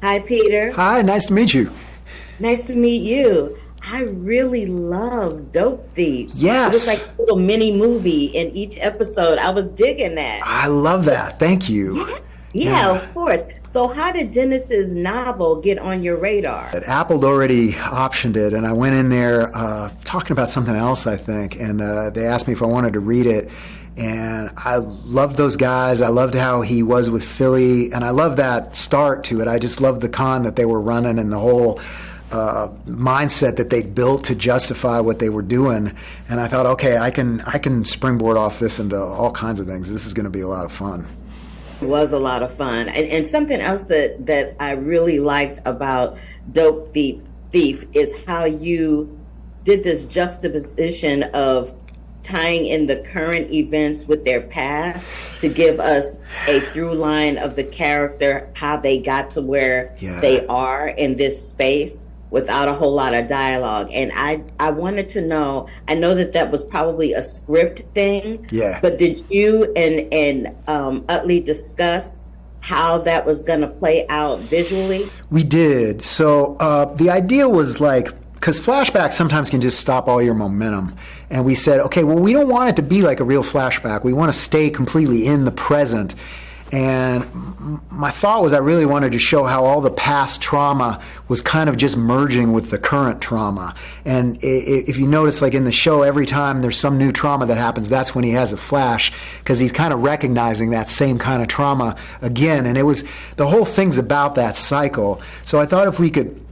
Hi, Peter. Hi, nice to meet you. Nice to meet you. I really love Dope Thief. It was like Yes, a little mini movie in each episode. I was digging that. I love So, that. Thank you. yeah, yeah, Yeah. of course. So, how did Dennis's novel get on your radar? Apple'd already optioned it, and I went in there talking about something else, I think, and they asked me if I wanted to read it. And I loved those guys. I loved how he was with Philly, and I loved that start to it. I just loved the con that they were running and the whole mindset that they built to justify what they were doing. And I thought, okay, I can springboard off this into all kinds of things. This is going to be a lot of fun. It was a lot of fun. And something else that I really liked about Thief is how you did this juxtaposition of tying in the current events with their past to give us a through line of the character, how they got to where Yeah. they are in this space without a whole lot of dialogue. And I wanted to know, I know that was probably a script thing, Yeah. but did you and Utley discuss how that was going to play out visually? We did. So the idea was like, because flashbacks sometimes can just stop all your momentum. And we said, okay, well, we don't want it to be like a real flashback. We want to stay completely in the present. And my thought was I really wanted to show how all the past trauma was kind of just merging with the current trauma. And if you notice, like in the show, every time there's some new trauma that happens, that's when he has a flash, because he's kind of recognizing that same kind of trauma again. And the whole thing's about that cycle. So I thought if we could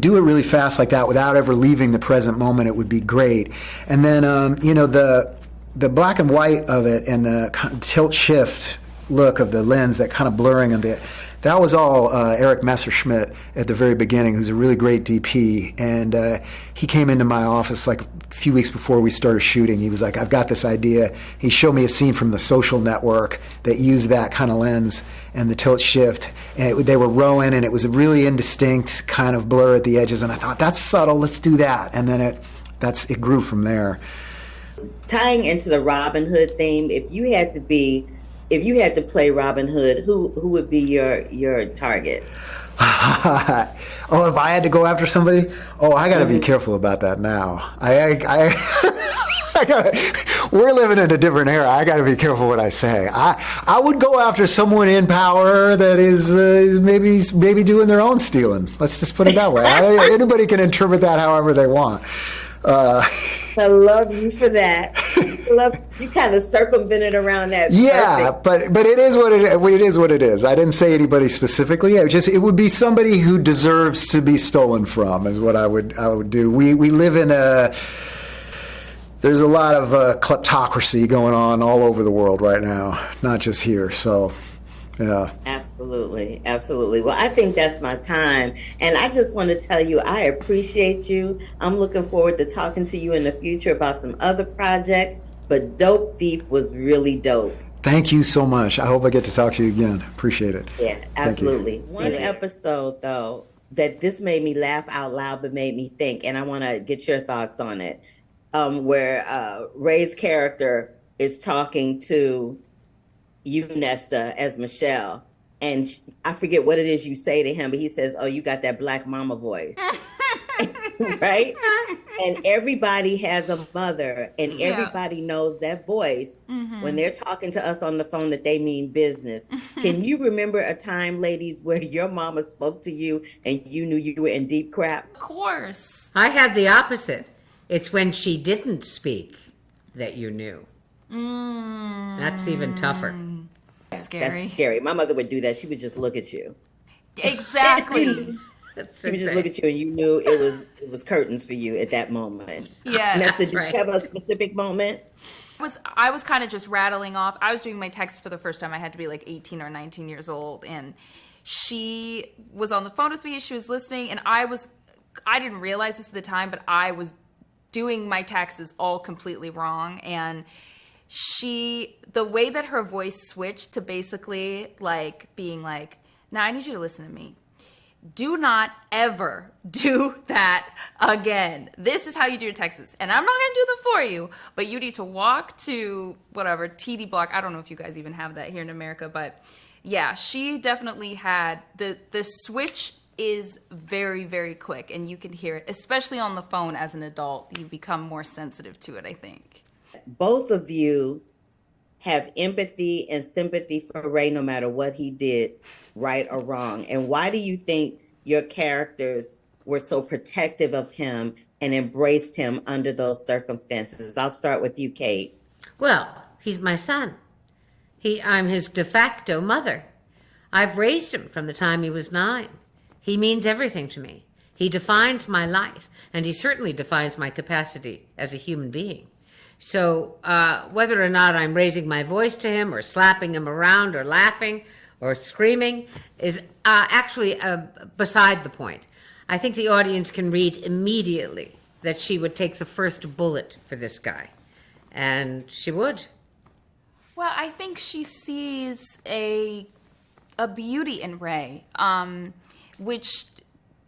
do it really fast like that without ever leaving the present moment, it would be great. And then, the black and white of it and the kind of tilt shift look of the lens, that kind of blurring of it, that was all Eric Messerschmidt at the very beginning, who's a really great DP. And he came into my office like a few weeks before we started shooting. He was like, I've got this idea. He showed me a scene from The Social Network that used that kind of lens and the tilt shift. And they were rowing, and it was a really indistinct kind of blur at the edges. And I thought, that's subtle, let's do that. And then it grew from there. Tying into the Robin Hood theme, if you had to play Robin Hood, who would be your target? Oh, if I had to go after somebody, I got to be careful about that now. We're living in a different era. I got to be careful what I say. I would go after someone in power that is maybe doing their own stealing. Let's just put it that way. Anybody can interpret that however they want. I love you for that. I love you kind of circumvented around that. Yeah, Perfect. but it is what it is. What it is. I didn't say anybody specifically. It would be somebody who deserves to be stolen from. Is what I would do. We live in there's a lot of kleptocracy going on all over the world right now, not just here. So, yeah. Absolutely. Absolutely. Well, I think that's my time. And I just want to tell you, I appreciate you. I'm looking forward to talking to you in the future about some other projects. But Dope Thief was really dope. Thank you so much. I hope I get to talk to you again. Appreciate it. Yeah, absolutely. One episode, though, that this made me laugh out loud, but made me think. And I want to get your thoughts on it. Where Ray's character is talking to you, Nesta, as Michelle, and I forget what it is you say to him, but he says, "Oh, you got that black mama voice," right? And everybody has a mother, and everybody knows that voice when they're talking to us on the phone that they mean business. Can you remember a time, ladies, where your mama spoke to you and you knew you were in deep crap? Of course. I had the opposite. It's when she didn't speak that you knew. That's even tougher. Scary. That's scary. My mother would do that. She would just look at you. Exactly. She would just look at you, and you knew it was curtains for you at that moment. Yes. Nessa, did right. you have a specific moment? I was kind of just rattling off. I was doing my texts for the first time. I had to be like 18 or 19 years old, and she was on the phone with me. She was listening, and I didn't realize this at the time, but I was doing my texts all completely wrong. And the way that her voice switched to basically like being like, "Now I need you to listen to me. Do not ever do that again. This is how you do your texts. And I'm not going to do them for you, but you need to walk to whatever, TD Block. I don't know if you guys even have that here in America, but Yeah, she definitely had the switch is very, very quick, and you can hear it, especially on the phone as an adult. You become more sensitive to it, I think. Both of you have empathy and sympathy for Ray no matter what he did, right or wrong. And why do you think your characters were so protective of him and embraced him under those circumstances? I'll start with you, Kate. Well, he's my son. I'm his de facto mother. I've raised him from the time he was 9. He means everything to me. He defines my life, and he certainly defines my capacity as a human being. So whether or not I'm raising my voice to him or slapping him around or laughing or screaming is actually beside the point. I think the audience can read immediately that she would take the first bullet for this guy. And she would. Well, I think she sees a beauty in Ray, which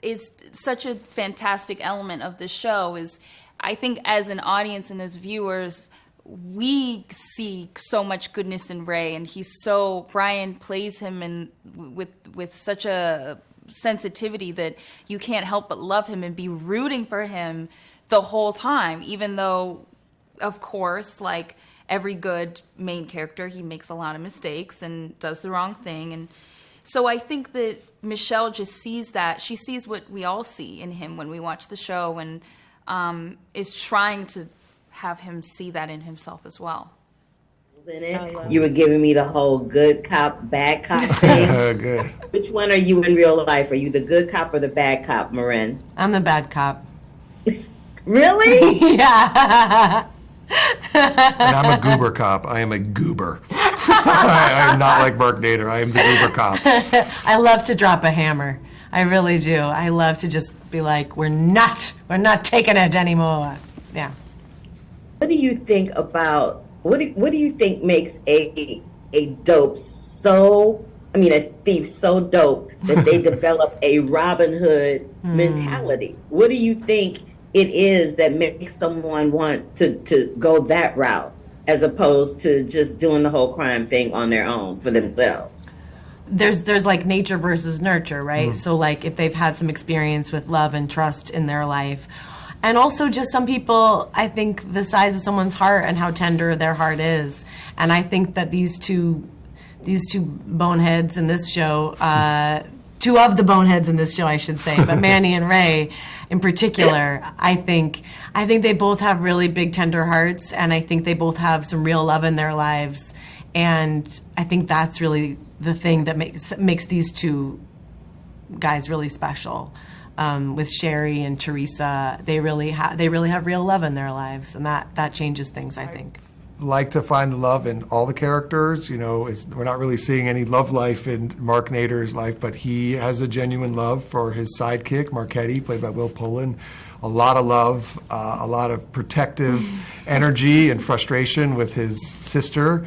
is such a fantastic element of the show. Is I think as an audience and as viewers, we see so much goodness in Ray, and Brian plays him with such a sensitivity that you can't help but love him and be rooting for him the whole time, even though, of course, like every good main character, he makes a lot of mistakes and does the wrong thing. And so I think that Michelle just sees that. She sees what we all see in him when we watch the show, and is trying to have him see that in himself as well. In it, you were giving me the whole good cop, bad cop thing. Good. Which one are you in real life? Are you the good cop or the bad cop, Marin? I'm the bad cop. Really? Yeah. And I'm a goober cop. I am a goober. I'm not like Mark Nader. I am the goober cop. I love to drop a hammer. I really do. I love to just be like, we're not taking it anymore. Yeah. What do you think about what do you think makes a dope so a thief so dope that they develop a Robin Hood mentality? What do you think it is that makes someone want to go that route as opposed to just doing the whole crime thing on their own for themselves? There's like nature versus nurture, right? So like if they've had some experience with love and trust in their life, and also just some people, I think the size of someone's heart and how tender their heart is. And I think that these two boneheads in this show, two of the boneheads in this show, I should say, but Manny and Ray in particular, I think they both have really big, tender hearts, and I think they both have some real love in their lives. And I think that's really the thing that makes these two guys really special. With Sherry and Teresa, they really have real love in their lives, and that changes things, I think. Like to find the love in all the characters. We're not really seeing any love life in Mark Nader's life, but he has a genuine love for his sidekick, Marchetti, played by Will Pullen. A lot of love, a lot of protective energy and frustration with his sister,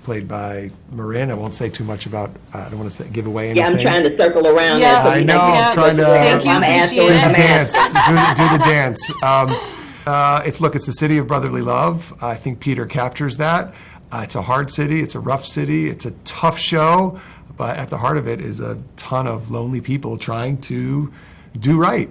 played by Marin. I won't say too much about, I don't want to give away anything. Yeah, I'm trying to circle around Yeah, that. So I know, I'm trying to Thank you, do the appreciate it. dance. Do the dance. It's the city of brotherly love. I think Peter captures that. It's a hard city. It's a rough city. It's a tough show. But at the heart of it is a ton of lonely people trying to do right.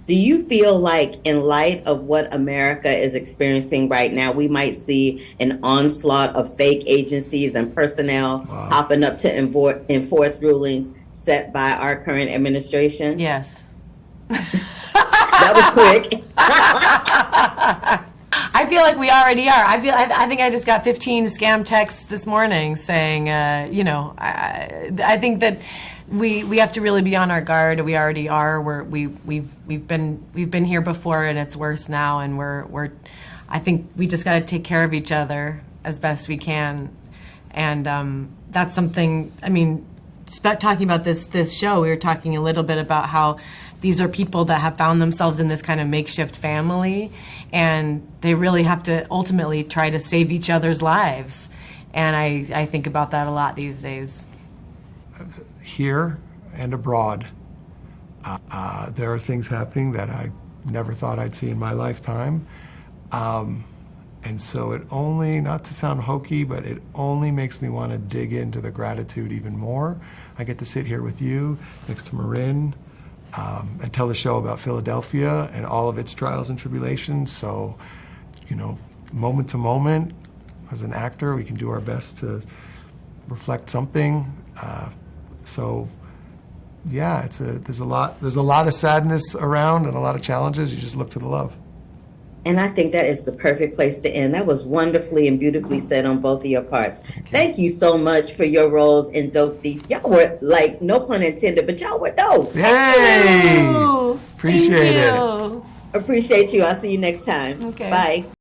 Do you feel like, in light of what America is experiencing right now, we might see an onslaught of fake agencies and personnel popping up to enforce rulings set by our current administration? Yes. That was quick. I feel like we already are. I think I just got 15 scam texts this morning saying, I think that we have to really be on our guard. We already are. We've been here before, and it's worse now. And I think we just got to take care of each other as best we can. And that's something. Talking about this show, we were talking a little bit about how these are people that have found themselves in this kind of makeshift family, and they really have to ultimately try to save each other's lives. And I think about that a lot these days. Here and abroad, there are things happening that I never thought I'd see in my lifetime. And so it only, not to sound hokey, but it only makes me want to dig into the gratitude even more. I get to sit here with you next to Marin and tell the show about Philadelphia and all of its trials and tribulations. So, you know, moment to moment, as an actor, we can do our best to reflect something. So, yeah, there's a lot of sadness around and a lot of challenges. You just look to the love. And I think that is the perfect place to end. That was wonderfully and beautifully said on both of your parts. Thank you so much for your roles in Dope Thief. Y'all were, like, no pun intended, but y'all were dope. Yay! Appreciate it. Appreciate you. I'll see you next time. Okay. Bye.